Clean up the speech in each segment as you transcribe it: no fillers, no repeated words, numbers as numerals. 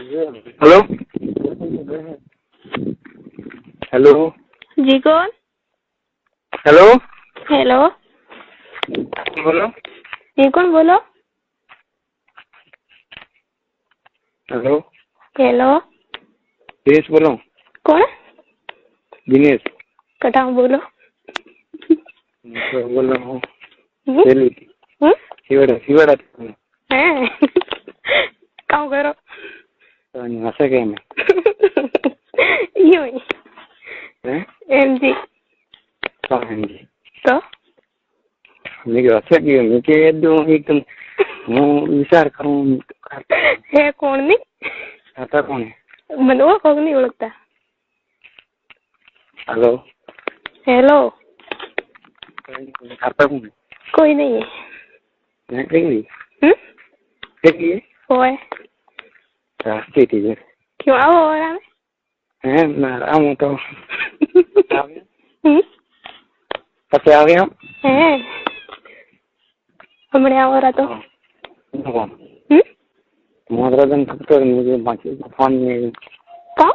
Hello hello जी कौन? Hello hello बोलो जी कौन बोलो? हेलो हेलो दिनेश बोलो कौन? दिनेश कटाऊ बोलो। तो बोल रहा हूँ हम्म? शिवड़ा शिवड़ा हैं? काम करो तो हंसा क्या मैं यूं ही एमजी कहाँ है जी तो मेरे हंसा क्यों मैं क्या एकदम एकदम હું વિચાર કરું હે કોણ ની ખાતા કોણ મને ઓળખો કે નહીં ઓળખતા? हेलो હેલો खाता કોણ કોઈ નહીં मैं कहीं कहीं હોય रास्ते थी जर क्यों आओ और आवे हैं मैं आऊँ तो हम्म पता आ गया હે હમણે આવો રા તો मोहद्रजन फक्त मुझे बाकी फोन में का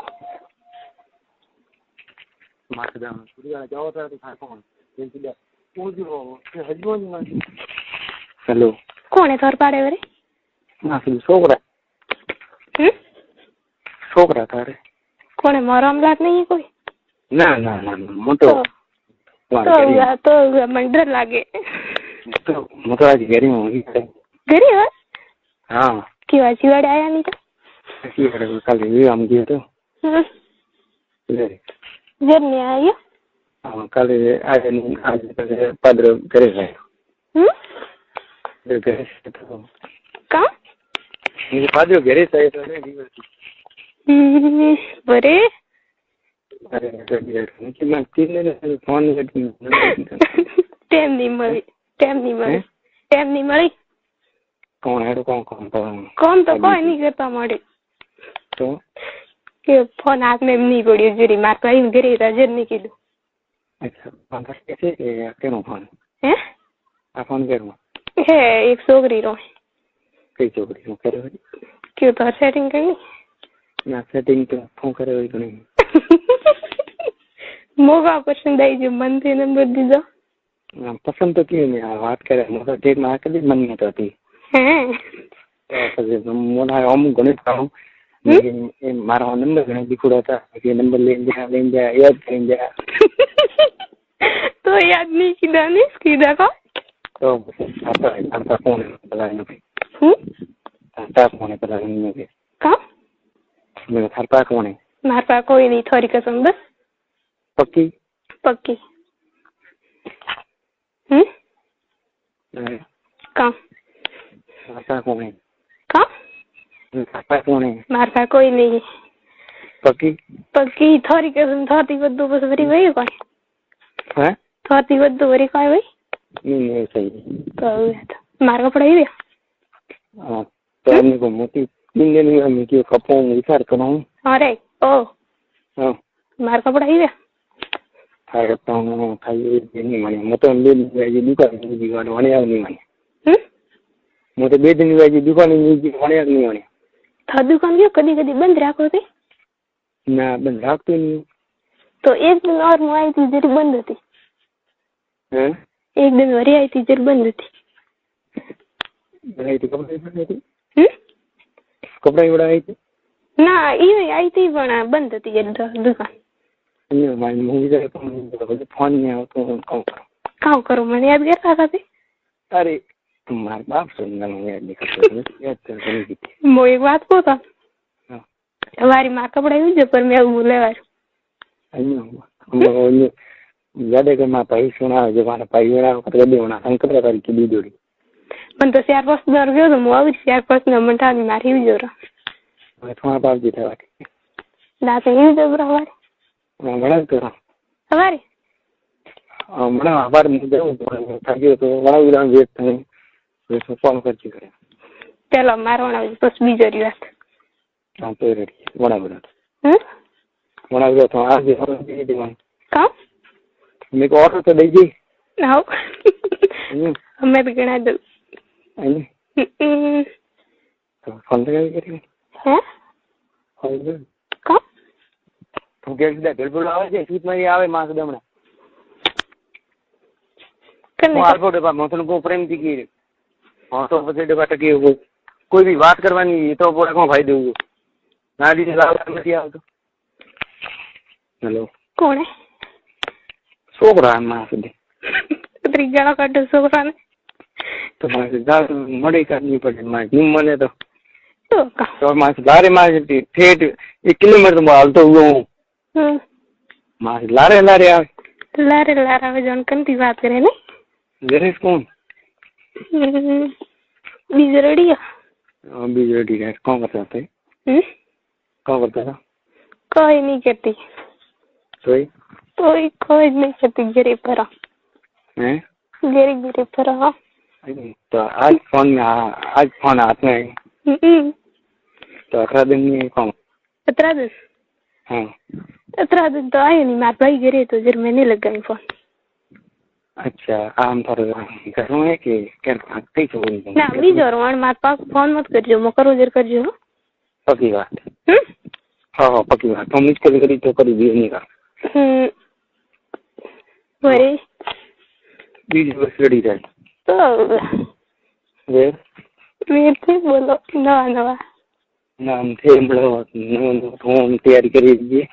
मारदा सूर्या जाओ तो था कौन ये वो जो हजबोन हेलो કોણે થોર પાડે વરે ना फिर छोकरा था रे કોણે મારો અમલાટ નહીં કોઈ ना ना ना मोटो તો મને ડર લાગે तो मोटो आज घरी में होगी ઘરે હોય हाँ કેવા જીવાડે આયા નહીં તો ऐसी करे कल ये हम गए तो જર્ની આયો हाँ कल आज padre करे है घरे से तो का मेरे padre घरे से तो नहीं बरे अरे कि मैं तीन दिन फोन टेम नहीं मળી कौन है तो कौन कौन કોમ તો કોઈ નહીં કરતા મળે तो કે ફોન હાથ में नहीं પડ્યો જરી માર તો અહીં ઘરે રજર નહીં કીધું अच्छा फोन कैसे करूँ फोन હે आ फोन करूँ હે એક છોકરી રો कई छोकरी हूँ करे क्यों तो सेटिंग करनी ना सेटिंग तो फोन करे हुई तो नहीं मोगा पसंद आई जो मन थे नंबर दीजो पसंद तो क्यों नहीं बात करे मतलब डेट में आकर भी मन नहीं होती हैं मोटा हम गणित का हूँ मारा नंबर गणित दिखुड़ा था ये नंबर ले जा याद करें जा तो याद नहीं किया नहीं किया का तो आता फोन है पता नहीं आता फोन है पता नहीं का मेरा थारपा कौन है मार पा कोई नहीं थोड़ी कसम बस पक्की पक्की का आता कौन है का थारपा कौन है मार पा कोई नहीं पक्की पक्की थोड़ी कसम थोड़ी बद्दू बस भरी वही कोई है थोड़ी बद्दू भरी कोई वही नहीं सही तो मार का पढ़ाई हाँ तो हमने को मोटी तीन दिन में हम क्यों कपों विचार करूँ अरे ओ हाँ मार का पढ़ाई खाई करता हूँ खाई नहीं माने मैं तो ले ये दुकान दीवार वाले यार नहीं माने मैं तो बे दिन वाली दुकान वाले यार नहीं माने था दुकान क्यों कभी कभी बंद रखो थे ना बंद रखते नहीं तो एक दिन और मैं आई थी जरी बंद थी हैं एक दिन वरी आई थी जरी बंद थी बनाई थी कपड़ा बनाई थी ना ये आई थी बना बंद थी ये दुकान नहीं माने मूवी का तो फोन नहीं आओ तो काम करो मैंने याद करता था थे अरे तुम्हारे बाप सुनना मैं याद नहीं करता याद करने की वो एक बात को था हमारी माँ का पढ़ाई हुई पर मैं बोले वार याद है कि मैं पाई सुना जो हमारा पाई बना कर दे होना अंकल का की दी जोड़ी मन तो चार पांच दर गयो तो मुआवज चार पांच नंबर था मारी हुई जोरा मैं तुम्हारा बाप जी था बाकी ना तो ये जब रहा बड़ा तो हमारे बड़ा आभार मुझे था तो बड़ा विराम वेट है वैसे फोन कर ची करे चलो मारवाना बस बीजोरी बात हां तो रेडी बड़ा तो आज दीवान का मेरे को ऑर्डर तो दीजिए आओ हमें भी गणा दो तो फोन लगा करिए हैं કા તું કે ભેળપુર આવે છે સીટ મારી આવે માસ દમણા હું આલ્ફો ડબ્બા મોતન બહુ પ્રેમથી કી હા તો પછી ડબ્બા ટકી કોઈ બી વાત કરવાની તો પોડા કોણ ફાયદો એવું ના દીધે નથી આવતો. હેલો કોણે છોકરા માં સુધી ત્રીજાળો કાઢો છોકરાને તો મળે કાઢવી પડે મારે જીમ મળે તો તો લારે માં ઠેઠ 1 કિલોમીટર હાલતો હું મારે લારે લારે આવે લારે લારે આવે જોન કંતી વાત કરે ને જરેશ કોણ બીજો રેડી બીજો રેડી કોણ કરતા હતા કોણ કરતા હતા કોઈ નહીં કરતી કોઈ કોઈ નહીં કરતી ઘરે પર હે ઘરે ઘરે પર તો આજ ફોન हाथ में तो 18 दिन में कौन 18 दिन हाँ 18 दिन तो आए नहीं मार भाई घरे तो जर मैंने लगाई फोन. अच्छा आम थोड़ा घर में कि क्या कई तो ना बीजो रोण मार पास फोन मत करजो मो करो जर करजो पक्की बात हाँ हाँ पक्की बात तो मुझको करी तो करी भी नहीं का वरे बीज बस रेडी जाए तो वे थे बोलो नवा नवा नाम थे हम तैयारी कर दीजिए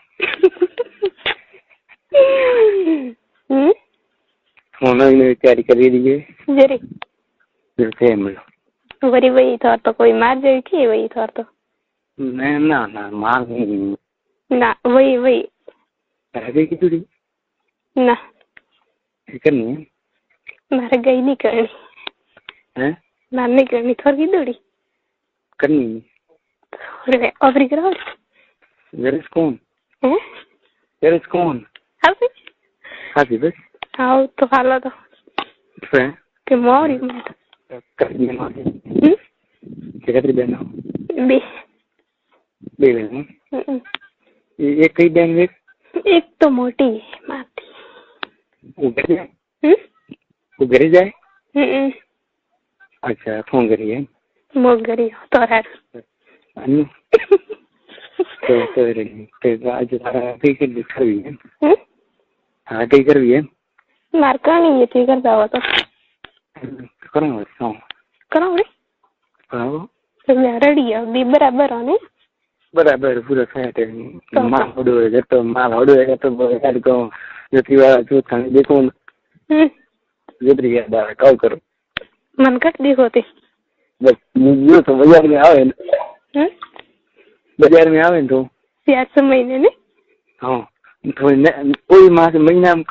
होना तैयारी कर दीजिए जरी फिर थे हम लोग वरी वही था तो कोई मार जाए कि वही था तो मैं ना ना मार नहीं ना वही वही गई की तुड़ी ना करनी है मारे गई नहीं करनी हैं मार नहीं करनी थोड़ी दौड़ी करनी अरे अवरी करो जरेस कौन हैं जरेस कौन हापी हापी बस आओ तो हालो तो फिर के मोरी में कर दिया ना कितनी बहन हो बे बहन एक कई बहन एक तो मोटी है माती वो घर जाए वो घर जाए अच्छा फोन करिए मो घरी तो यार अन्य तो आज कई कर करवी है हाँ कई करवी है मारका नहीं ये ठीक करता हुआ तो करो रे तो मैं रेडी है भी बराबर हो ने बराबर पूरा सेट है माल होडो है तो माल होडो है तो यार को जो तीवारा जो खाने देखो जितनी यार कॉल करो मन कट देखो ते बस ये तो बाजार में आवे बाजार में आवे तो यार महीने ने हाँ तो कोई मास महीना में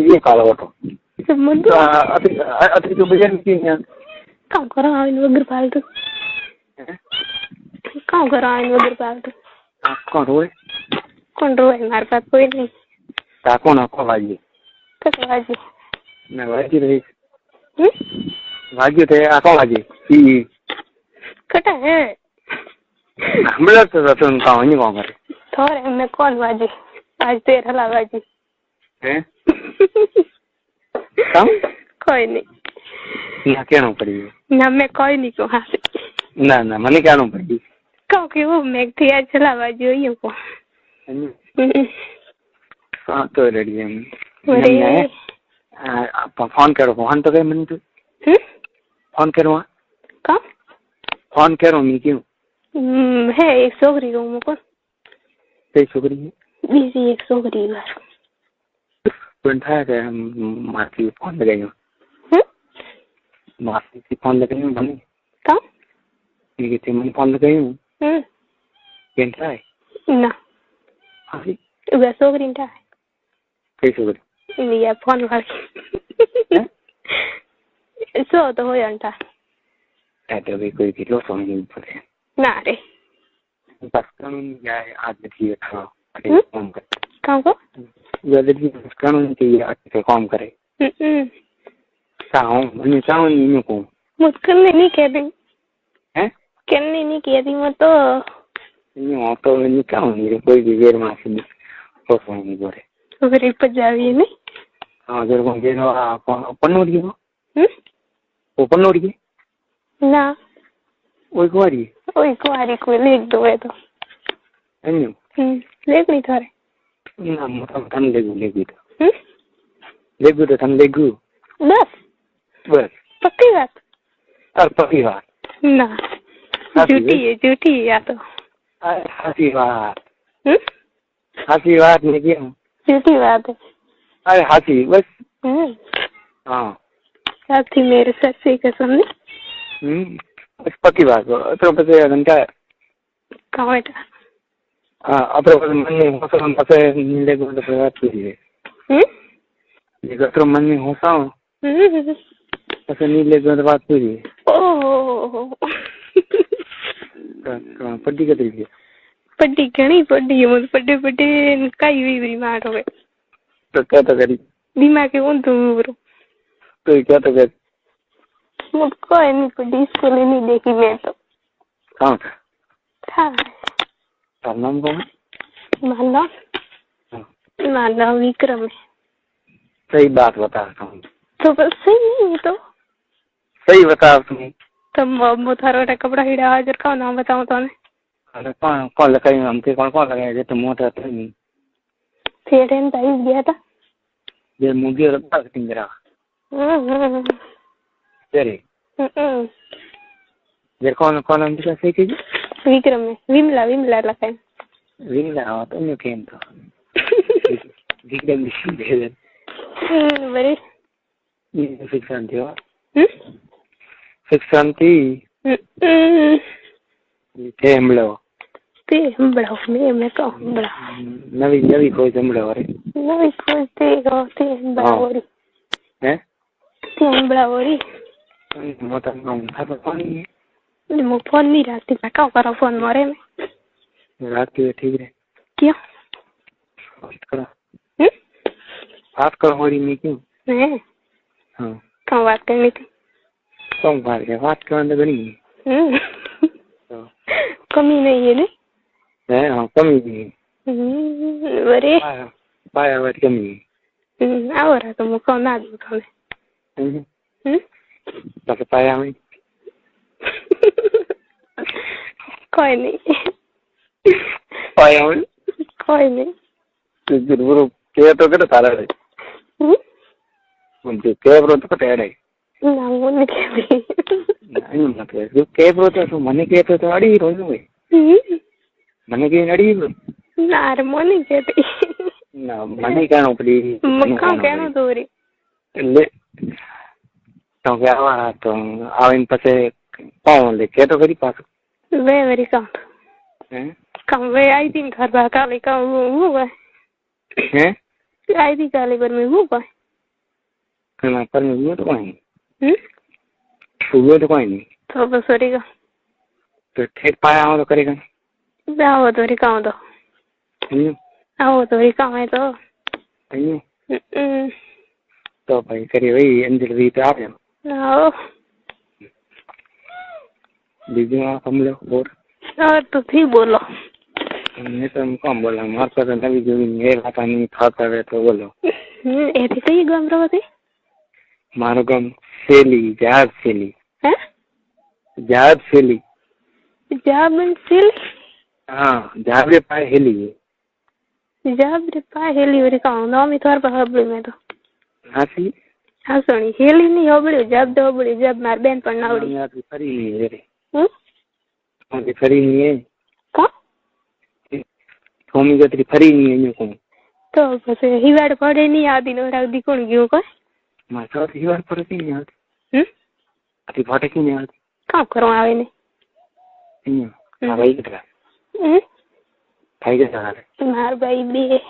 ये काला होतो सब मुद्दो अति तो बाजार में क्या काम करो आइन वगर फालतू काम करो आइन वगर फालतू कौन रोए मार पास कोई नहीं ता कौन आपको वाजी कस वाजी मैं वाजी रही वाजी थे आपको वाजी ई कटा है हमला तो तुम काम नहीं कौन करे थोड़े मैं कौन वाजी आज तेरा ला वाजी हैं काम कोई नहीं ना क्या ना पड़ी ना मैं कोई नहीं को हाँ ना ना मैंने क्या ना पड़ी क्योंकि वो मैं थी आज चला वाजी हुई हूँ को हाँ तो रेडी है आप फोन करो फोन तो कहीं मैंने तो फोन करो का फोन करो मैं क्यों है एक छोकरी रूम को कई छोकरी है बीजी एक छोकरी घर पण था के मासी फोन लगाई हूँ मासी की फोन लगाई हूँ बनी का ये थी मैंने फोन लगाई हूँ कैंसा है ना हाँ वह छोकरी था कई छोकरी ये फोन वाली सो तो हो जाता ऐसे भी कोई किलो फोन नहीं पड़े ना रे बस कम जाए आज भी था अरे काम कर काम को जल्दी भी कानून चाहिए अच्छे काम करे चाहूँ मैंने चाहूँ नहीं को मुझको नहीं कहती हैं कहने नहीं कहती मैं तो नहीं तो मैंने क्या नहीं कोई भी वेर मासी नहीं हो नहीं बोले तो फिर ऊपर जावी नहीं हाँ जब वो ये ना पन्नोड़ी वो पन्नोड़ी ना वही कुआरी कोई ले दो है तो એમનું લેગ નહીં થારે ના મોટા તને લેગું તો હમ લેગું તો તને લેગું બસ બસ પક્કી વાત તાર પકી વાત ના झूठी है या तो સાચી વાત સાચી વાત ને કેમ झूठी बात है અરે સાચી બસ हाँ साथी मेरे सर से कसम नहीं बस पक्की बात तो પછી ઘંટા કામેટા हाँ આપણે मन में होसा पसे नीले को तो बात कीजिए ये गत्र मन में होसा पसे नीले को तो बात कीजिए ओह पट्टी का तरीके पट्टी घनी पट्टी है मुझे पट्टी कई भी मार हो गए तो क्या तो करी दिमाग के कौन तुम ब्रो तो क्या तो कर मुझको नहीं पट्टी स्कूल नहीं देखी मैं तो कहाँ हाँ तार नाम कौन मानव विक्रम है सही बात बता हूँ तो बस सही नहीं तो सही बता तुम्हें तुम थारो कपड़ा हिड़ा हाजिर का नाम बताऊं तो ने अरे कौन लगाई हमके कौन लगाया जो तुम मोटा था नहीं थिएटर में ताईस गया था ये मूवी और बात मेरा तेरे ये कौन कौन हम क्या सही कीजिए विक्रम में विमला लगाए विमला तो नहीं केम तो विक्रम दे बड़े ये फिक्सन थी फिक्सन थी ते हमलो मैं तो हमला नवी कोई हमलो रे नवी कोई ते हमला हैं ते हमला वरी मोटा नाम था तो कौन है मैं फोन नहीं रखती मैं क्या करो फोन मारे में रात के ठीक है क्या बात करो हमारी में क्यों नहीं हाँ कहाँ बात करनी थी कौन बात करने बनी कमी नहीं है नहीं हाँ कमी नहीं है बरे पाया बात कमी है आओ रहा तो मुझको ना दो तुम्हें बस पाया में कोई नहीं पाया में कोई नहीं तो जरूर क्या तो क्या तारा है मुझे क्या ब्रो तो क्या है ना वो नहीं कहती नहीं मतलब जो क्या ब्रो तो मने क्या तो अड़ी रोज में मने क्या अड़ी ना अरे वो नहीं कहती ना मने क्या ना पड़ी मक्का क्या ना तो रे ले तो क्या हुआ तो आविन पसे कौन ले क्या तो करी पास वे मेरी काम वे आई थी घर बाहर काले का वो हैं आई थी काले पर में वो खाना पर में वो तो कोई वो तो कोई नहीं तो बस करेगा तो ठेक पाया हो तो करेगा आओ तो रिका हो तो आओ तो रिका है तो तो भाई करिए वही अंजलि भी तो आप आओ दीदी आप हम लोग और तो थी बोलो मैं तो कम बोला हमारे पास नवी जो मेल आता नहीं खाता है तो बोलो ऐसे कई गम रहो थे मारो गम सेली जाब सेली हैं जाब सेली हाँ जाबरे पाए हेली जाबरे पाए हेली और का ना मी थोर पर हबड़ी में तो हासी हासणी हेली नहीं हबड़ी जब दो हबड़ी जब मार बहन पर नावड़ी यार फरी नहीं है रे हम फरी नहीं है का होमी गतरी फरी नहीं है न्यू को तो बस हिवाड़ पड़े नहीं आदी नो राग दी कोण गयो को मां तो हिवाड़ पड़े नहीं आती अति फाटे की नहीं आती का करो आवे ने भाई कितना भाई के साथ मार भाई बे